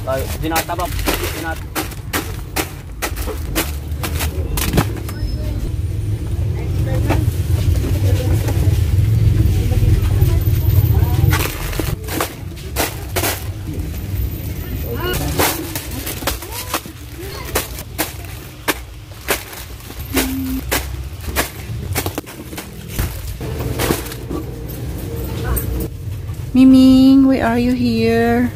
Dinatabap. Miming, why are you here?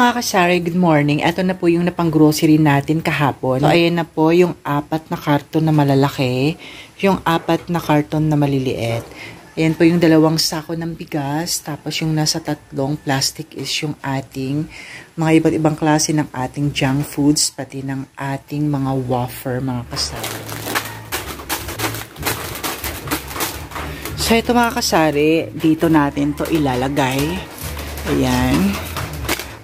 mga kasari, good morning. Ito na po yung napang-grocery natin kahapon. So, ayan na po yung 4 na karton na malalaki, yung 4 na karton na maliliit. Ayan po yung 2 sako ng bigas, tapos yung nasa 3 plastic is yung ating mga iba't ibang klase ng ating junk foods, pati ng ating mga wafer, mga kasari. So, ito mga kasari, dito natin to ilalagay. Ayan.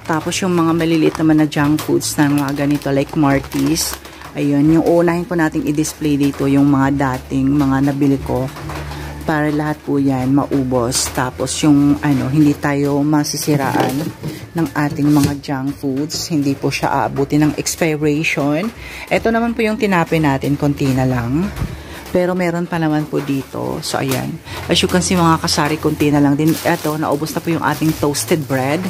Tapos yung mga maliliit naman na junk foods na mga ganito like Marty's. Ayun, yung unahin po natin i-display dito yung mga dating mga nabili ko para lahat po yan maubos. Tapos yung hindi tayo masisiraan ng ating mga junk foods. Hindi po siya aabuti ng expiration. Ito naman po yung tinapay natin, konti na lang. Pero meron pa naman po dito. So, ayan. As you can see, mga kasari, konti na lang din. Ito, naubos na po yung ating toasted bread.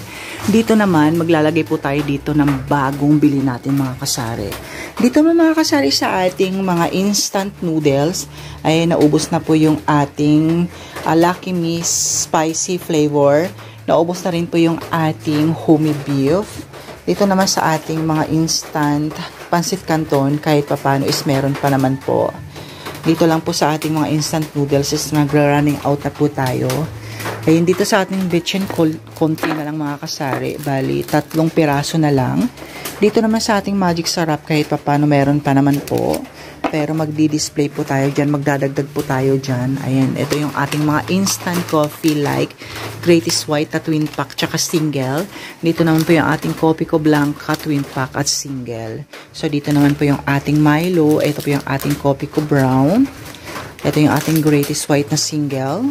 Dito naman, maglalagay po tayo dito ng bagong bili natin, mga kasari. Dito naman, mga kasari, sa ating mga instant noodles, ay naubos na po yung ating Lucky Me spicy flavor. Naubos na rin po yung ating homey beef. Dito naman sa ating mga instant pancit canton, kahit papano is meron pa naman po. Dito lang po sa ating mga instant noodles is nagra-running out na po tayo. Ayun, dito sa ating bitchin, konti na lang mga kasari. Bali, 3 piraso na lang. Dito naman sa ating magic sarap, kahit papano meron pa naman po. Pero magdi-display po tayo dyan, magdadagdag po tayo dyan. Ayan, ito yung ating mga instant coffee like Greatest White na twin pack tsaka single. Dito naman po yung ating Coffee Co Blanca twin pack at single. So, dito naman po yung ating Milo. Ito po yung ating Coffee Co Brown. Ito yung ating Greatest White na single.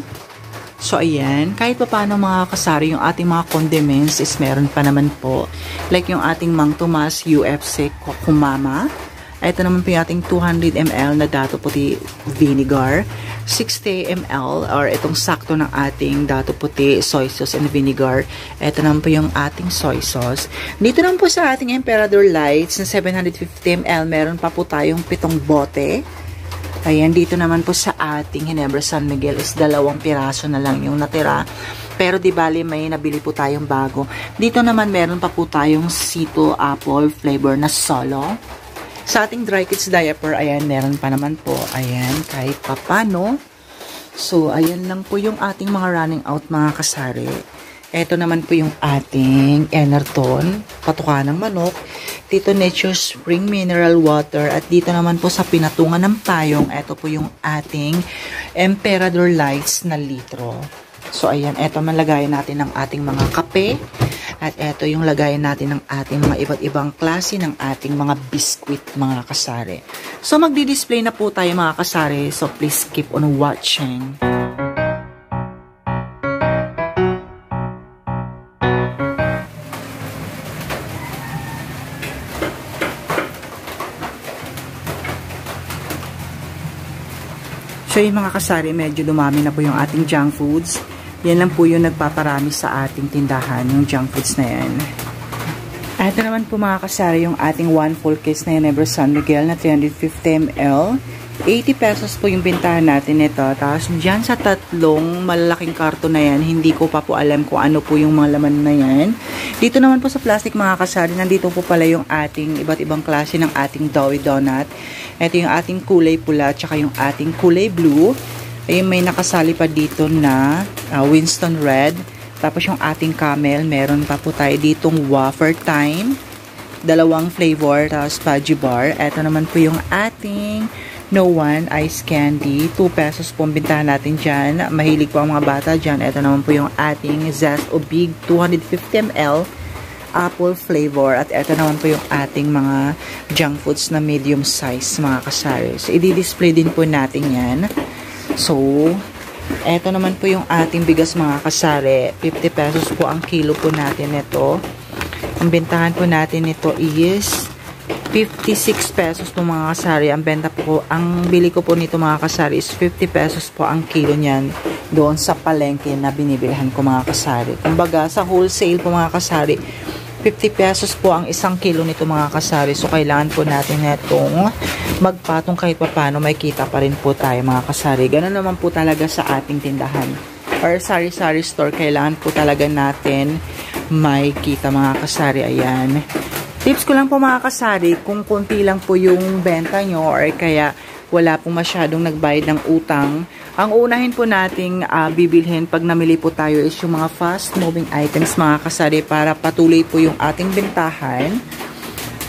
So, ayan. Kahit pa paano mga kasari, yung ating mga condiments is meron pa naman po. Like yung ating Mang Tomas UFC Kumama. Ito naman po yung ating 200 ml na Dato Puti vinegar. 60 ml or itong sakto ng ating Dato Puti soy sauce and vinegar. Ito naman po yung ating soy sauce. Dito naman po sa ating Emperador Lights na 750 ml, meron pa po tayong 7 bote. Ayan, dito naman po sa ating Ginebra San Miguel is 2 piraso na lang yung natira. Pero di bali may nabili po tayong bago. Dito naman meron pa po tayong Sito Apple flavor na solo. Sa ating Dry Kids diaper, ayan, meron pa naman po. Ayan, kahit papano. So, ayan lang po yung ating mga running out, mga kasari. Ito naman po yung ating Enerton, patuka ng manok. Dito, Nature Spring Mineral Water. At dito naman po sa pinatungan ng payong, ito po yung ating Emperador Lights na litro. So, ayan, ito man lagayan natin ng ating mga kape. At ito yung lagayan natin ng ating mga iba't ibang klase ng ating mga biscuit, mga kasari. So, magdi-display na po tayo, mga kasari. So, please keep on watching. So, yung mga kasari, medyo dumami na po yung ating junk foods. Yan lang po yung nagpaparami sa ating tindahan, yung junk foods na yan. Ito naman po mga kasari, yung ating 1 full case na Ginebra San Miguel na 350 ml. 80 pesos po yung bintahan natin nito. Tapos dyan sa 3 malalaking karton na yan, hindi ko pa po alam kung ano po yung mga laman na yan. Dito naman po sa plastic, mga kasari, nandito po pala yung ating iba't ibang klase ng ating Doughy Donut. Ito yung ating kulay pula, tsaka yung ating kulay blue. Ayun, may nakasali pa dito na Winston Red. Tapos yung ating camel, meron pa po tayo ditong wafer time. 2 flavor, tapos fudgy bar. Ito naman po yung ating No One Ice Candy. 2 pesos po ang bintahan natin dyan. Mahilig po ang mga bata dyan. Ito naman po yung ating Zest o Big 250 ml apple flavor. At ito naman po yung ating mga junk foods na medium size, mga kasari. So, i-display din po natin yan. So, eto naman po yung ating bigas, mga kasari. 50 pesos po ang kilo po natin ito. Ang bentahan po natin ito is 56 pesos po, mga kasari. Ang benta po, ang bili ko po nito, mga kasari, is 50 pesos po ang kilo niyan doon sa palengke na binibilhan ko, mga kasari. Kumbaga, sa wholesale po, mga kasari, 50 pesos po ang 1 kilo nito, mga kasari. So, kailangan po natin itong magpatong kahit pa paano may kita pa rin po tayo, mga kasari. Ganun naman po talaga sa ating tindahan or sari-sari store. Kailangan po talaga natin may kita mga kasari. Ayan. Tips ko lang po mga kasari, kung konti lang po yung benta nyo or kaya wala pong masyadong nagbayad ng utang, ang unahin po nating bibilhin pag namili po tayo is yung mga fast moving items mga kasari para patuloy po yung ating bentahan.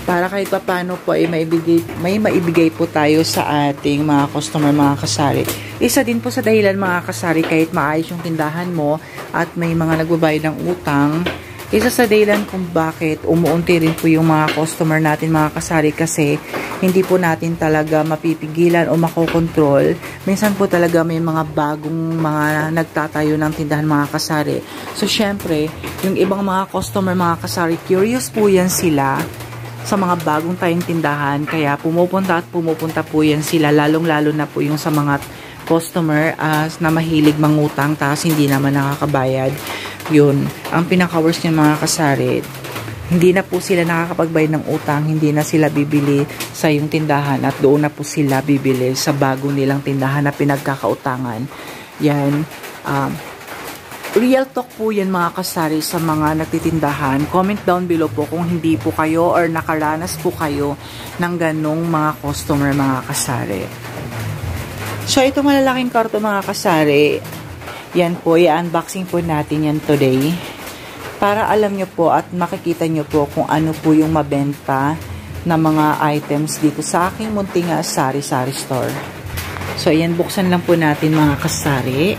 Para kahit pa paano po ay may maibigay po tayo sa ating mga customer mga kasari. Isa din po sa dahilan mga kasari, kahit maayos yung tindahan mo at may mga nagbabayad ng utang, isa sa dahilan kung bakit umuunti rin po yung mga customer natin mga kasari kasi hindi po natin talaga mapipigilan o makokontrol. Minsan po talaga may mga bagong mga nagtatayo ng tindahan mga kasari. So syempre, yung ibang mga customer mga kasari, curious po yan sila sa mga bagong tayong tindahan, kaya pumupunta po yan sila, lalong-lalo na po yung sa mga customer na mahilig mangutang tapos hindi naman nakakabayad. Yun, ang pinaka-worst niyan mga kasari, hindi na po sila nakakapagbayad ng utang, hindi na sila bibili sa yung tindahan at doon na po sila bibili sa bago nilang tindahan na pinagkakautangan. Yan, real talk po yan mga kasari sa mga nagtitindahan. Comment down below po kung hindi po kayo or nakaranas po kayo ng ganong mga customer mga kasari. So ito malalaking karton mga kasari, yan po, i-unboxing po natin yan today. Para alam nyo po at makikita nyo po kung ano po yung mabenta na mga items dito sa aking munting sari-sari store. So ayan, buksan lang po natin mga kasari.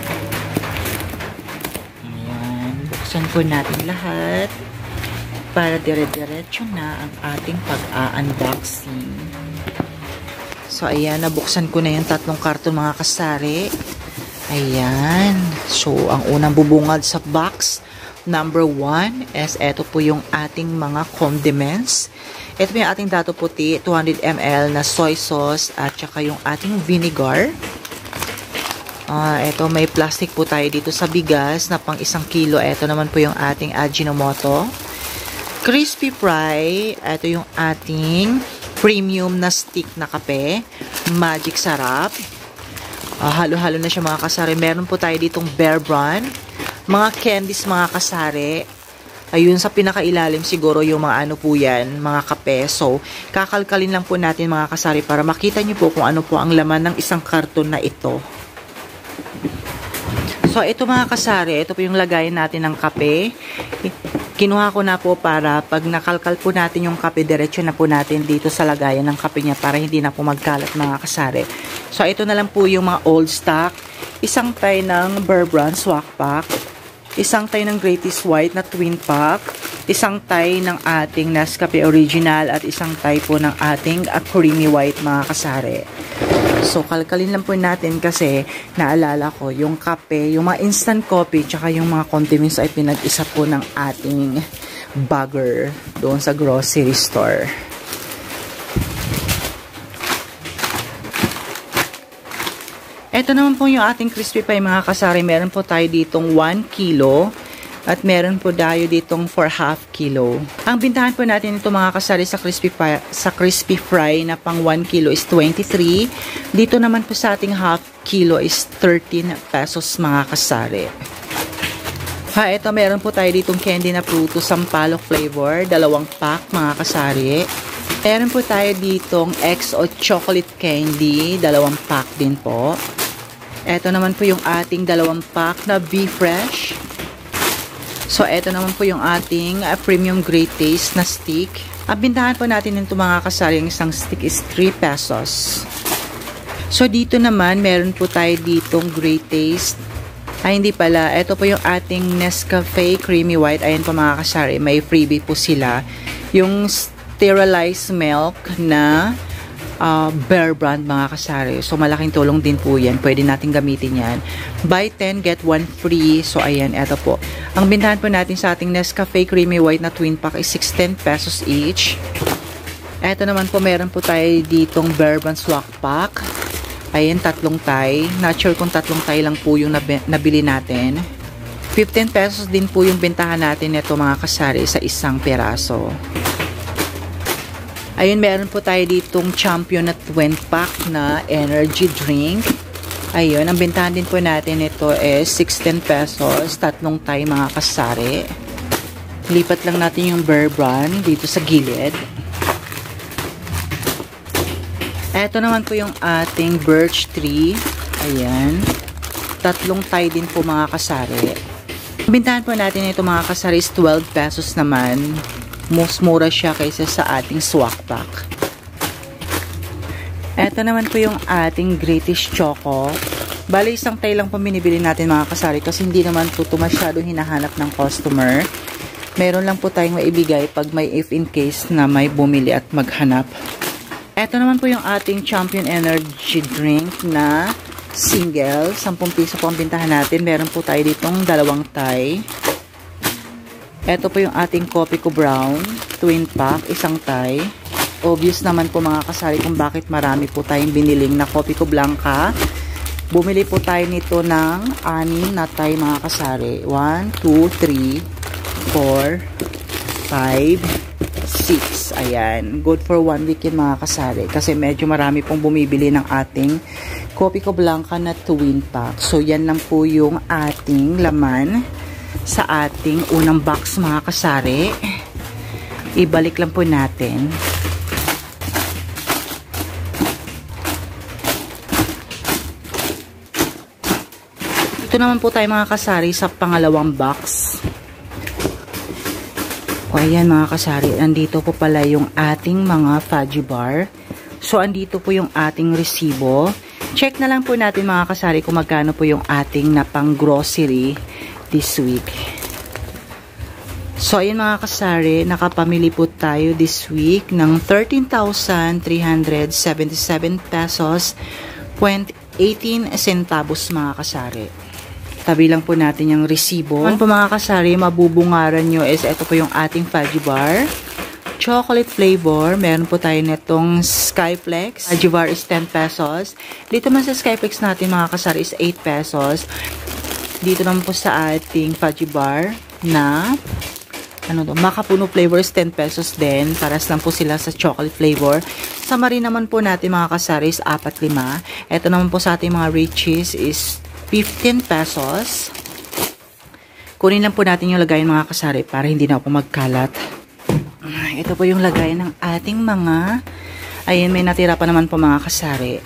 Buksan po natin lahat para dire-diretso na ang ating pag-unboxing. So, ayan, nabuksan ko na yung tatlong karton mga kasari. Ayan. So, ang unang bubungad sa box, number 1 is eto po yung ating mga condiments. Ito po yung ating dato puti, 200 ml na soy sauce at saka yung ating vinegar. Ito, may plastic po tayo dito sa bigas na pang 1 kilo. Ito naman po yung ating Ajinomoto. Crispy fry. Ito yung ating premium na stick na kape. Magic sarap. Halo-halo na siya mga kasari. Meron po tayo ditong Bear Brand. Mga candies mga kasari. Ayun, sa pinakailalim siguro yung mga ano po yan, mga kape. So, kakalkalin lang po natin mga kasari para makita nyo po kung ano po ang laman ng isang karton na ito. So, ito mga kasari, ito po yung lagayan natin ng kape. Kinuha ko na po para pag nakalkal po natin yung kape, diretso na po natin dito sa lagayan ng kape niya para hindi na po magkalat mga kasari. So, ito na lang po yung mga old stock. Isang tay ng Bear Brand Swak Pack. Isang tay ng Greatest White na Twin Pack. Isang tay ng ating Nescafe Original at isang tay po ng ating Creamy White mga kasari. So, kalkalin lang po natin kasi naalala ko, yung kape, yung mga instant coffee, tsaka yung mga condiments ay pinag-isa po ng ating bagger doon sa grocery store. Ito naman po yung ating crispy pie mga kasari. Meron po tayo ditong 1 kilo. At meron po tayo ditong for half kilo. Ang bintahan po natin ito mga kasari sa crispy fry na pang 1 kilo is 23. Dito naman po sa ating half kilo is 13 pesos mga kasari. Ito meron po tayo ditong candy na pruto, sampalok flavor, 2 pack mga kasari. Meron po tayo ditong XO chocolate candy, 2 pack din po. Ito naman po yung ating 2 pack na B-Fresh. So, ito naman po yung ating premium great taste na stick. Ang bintahan po natin nito mga kasari, yung isang stick is 3 pesos. So, dito naman, meron po tayo ditong great taste. Ay, hindi pala. Ito po yung ating Nescafe Creamy White. Ayan po mga kasari, may freebie po sila. Yung sterilized milk na Bear Brand mga kasari. So, malaking tulong din po yan. Pwede natin gamitin yan. Buy 10, get 1 free. So, ayan, eto po. Ang bintahan po natin sa ating Nescafe Creamy White na Twin Pack is 16 pesos each. Eto naman po, meron po tayo ditong Bear Brand Swak Pack. Ayan, 3 tay. Not sure kung 3 tay lang po yung nabili natin. 15 pesos din po yung bintahan natin nito mga kasari sa isang peraso. Ayun, meron po tayo ditong Champion na Twin Pack na energy drink. Ayun, ang bintahan din po natin ito is 16 pesos, 3 tay mga kasari. Lipat lang natin yung Bear Brand dito sa gilid. Ito naman po yung ating birch tree. Ayan. 3 tie din po mga kasari. Bintahan po natin ito mga kasari is 12 pesos naman. Mas mura siya kaysa sa ating swak pack. Ito naman po yung ating British Choco. Bali, isang tie lang po binibili natin mga kasari kasi hindi naman po ito masyadong hinahanap ng customer. Meron lang po tayong maibigay pag may if in case na may bumili at maghanap. Ito naman po yung ating Champion Energy Drink na single. 10 piso po ang bintahan natin. Meron po tayo ditong 2 tie. Ito po yung ating Coffee Co Brown twin pack, 1 tie. Obvious naman po mga kasari kung bakit marami po tayong biniling na Coffee Co Blanca. Bumili po tayo nito ng 6 na tie mga kasari. 1, 2, 3, 4, 5, 6. Ayan. Good for 1 week yun mga kasari. Kasi medyo marami pong bumibili ng ating Coffee Co Blanca na twin pack. So, yan lang po yung ating laman sa ating unang box mga kasari. Ibalik lang po natin. Ito naman po tayo mga kasari sa pangalawang box. O ayan mga kasari, andito po pala yung ating mga fudgy bar. So andito po yung ating resibo. Check na lang po natin mga kasari kung magkano po yung ating na pang grocery this week. So ayan mga kasari, nakapamili po tayo this week ng 13,377 pesos 18 centavos mga kasari. Tabi lang po natin yung resibo. Ano po mga kasari, mabubungaran nyo is ito po yung ating fudgy bar. Chocolate flavor. Meron po tayo netong Skyflex. Fudgy bar is 10 pesos. Dito man sa Skyflex natin mga kasari is 8 pesos. Dito naman po sa ating fudgy bar na Makapuno flavor is 10 pesos din. Paras lang po sila sa chocolate flavor. Sa Marie naman po natin mga kasari is 4-5. Ito naman po sa ating mga Riches is 15 pesos. Kunin lang po natin yung lagayan mga kasari para hindi na po magkalat. Ito po yung lagayan ng ating mga, ayun, may natira pa naman po mga kasari.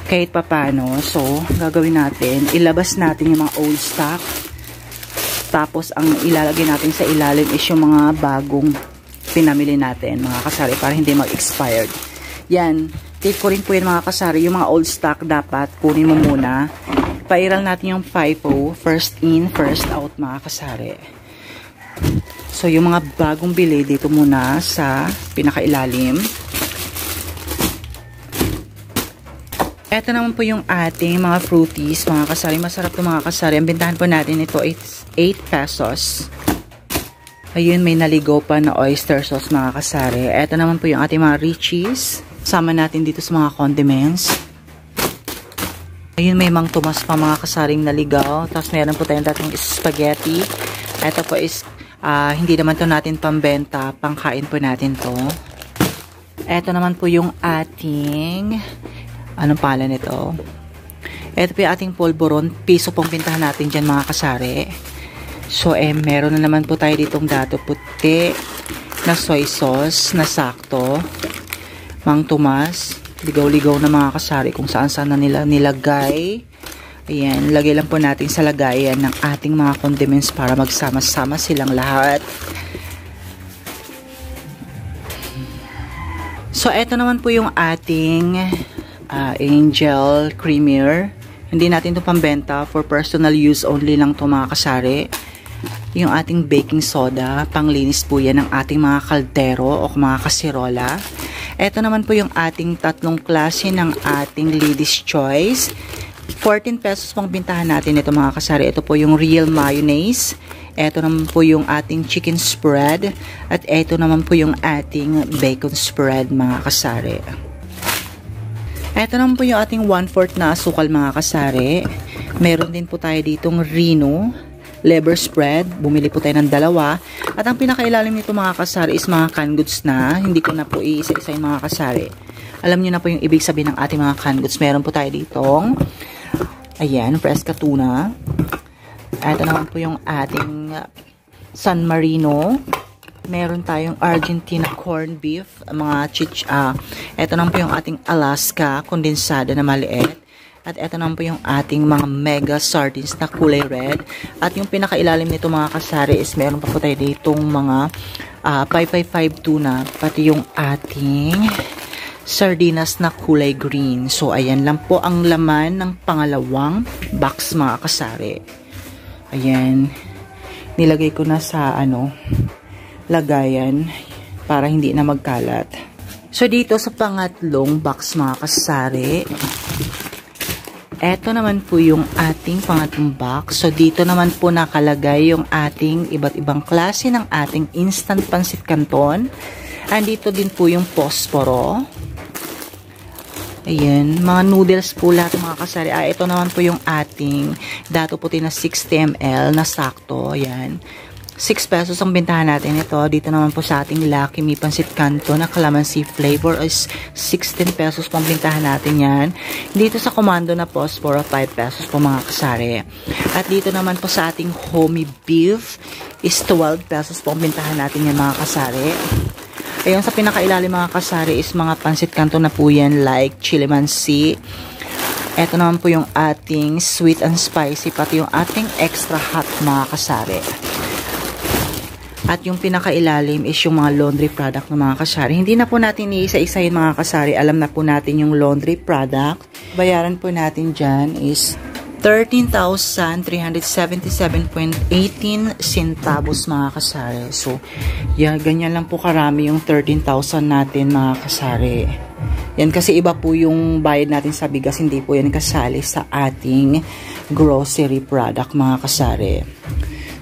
Kahit papano, so gagawin natin, ilabas natin yung mga old stock. Tapos ang ilalagay natin sa ilalim is yung mga bagong pinamili natin mga kasari para hindi mag-expired. Yan, take ko rin po yun mga kasari, yung mga old stock dapat kunin mo muna. Pairal natin yung FIFO, first in, first out mga kasari. So, yung mga bagong bili dito muna sa pinakailalim. Ito naman po yung ating mga fruities, mga kasari. Masarap po mga kasari. Ang bintahan po natin ito is 8 pesos. Ayun, may naligaw pa na oyster sauce mga kasari. Ito naman po yung ating mga Riches. Sama natin dito sa mga condiments. Ayun, may Mang Tomas pa mga kasaring naligaw. Tapos meron po tayong dating spaghetti. Ito po is, hindi naman to natin pambenta. Pangkain po natin to. Ito naman po yung ating, anong pala nito? Ito po yung ating polvoron. Piso pong pintahan natin dyan mga kasari. So, meron na naman po tayo ditong dato puti na soy sauce na sakto. Mang Tomas. Ligaw-ligaw na mga kasari kung saan-saan na nila nilagay. Ayan, lagay lang po natin sa lagayan ng ating mga condiments para magsama-sama silang lahat. So, eto naman po yung ating Angel Creamer. Hindi natin ito pambenta, for personal use only lang ito mga kasari. Yung ating baking soda, panglinis po yan ng ating mga kaldero o mga kasirola. Ito naman po yung ating 3 klase ng ating Lady's Choice. 14 pesos pang bintahan natin ito mga kasari. Ito po yung real mayonnaise. Ito naman po yung ating chicken spread. At ito naman po yung ating bacon spread mga kasari. Ito naman po yung ating 1/4 na asukal mga kasari. Meron din po tayo ditong Reno liver spread. Bumili po tayo ng 2. At ang pinakailalim nito mga kasari is mga canned goods na. Hindi ko na po iisa-isa yung mga kasari. Alam nyo na po yung ibig sabihin ng ating mga canned goods. Meron po tayo ditong, ayan, fresca tuna. Ito naman po yung ating San Marino. Meron tayong Argentina corned beef, ito naman po yung ating Alaska kondensada na maliit. At ito naman po yung ating mga mega sardines na kulay red. At yung pinakailalim nito mga kasari is meron pa po tayo ditong mga 555 tuna, pati yung ating sardinas na kulay green. So ayan lang po ang laman ng pangalawang box mga kasari. Ayan, nilagay ko na sa lagayan para hindi na magkalat. So dito sa pangatlong box mga kasari, eto naman po yung ating pangatlong box. So dito naman po nakalagay yung ating iba't ibang klase ng ating instant pancit canton. Andito din po yung posporo. Ayan, mga noodles po lahat mga kasari. Ito naman po yung ating dato puti na 60 ml na sakto. Ayan. 6 pesos ang bentahan natin ito. Dito naman po sa ating Lucky Me Pancit Canton na calamansi flavor is 16 pesos pang bentahan natin yan. Dito sa Commando na Posporo 5 pesos po mga kasari. At dito naman po sa ating Homey Beef is 12 pesos pang bentahan natin yan mga kasari. Ayun sa pinakailalim mga kasari is mga Pancit Canton na po yan like chili mansi. Ito naman po yung ating sweet and spicy pati yung ating extra hot mga kasari. At yung pinakailalim is yung mga laundry product ng mga kasari. Hindi na po natin iisa-isahin mga kasari. Alam na po natin yung laundry product. Bayaran po natin dyan is 13,377.18 centavos mga kasari. So, yan, ganyan lang po karami yung 13,000 natin mga kasari. Yan kasi iba po yung bayad natin sa bigas. Hindi po yan kasali sa ating grocery product mga kasari.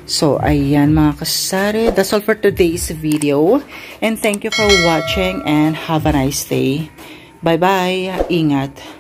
So, ayan mga kasari. That's all for today's video. And thank you for watching and have a nice day. Bye-bye. Ingat.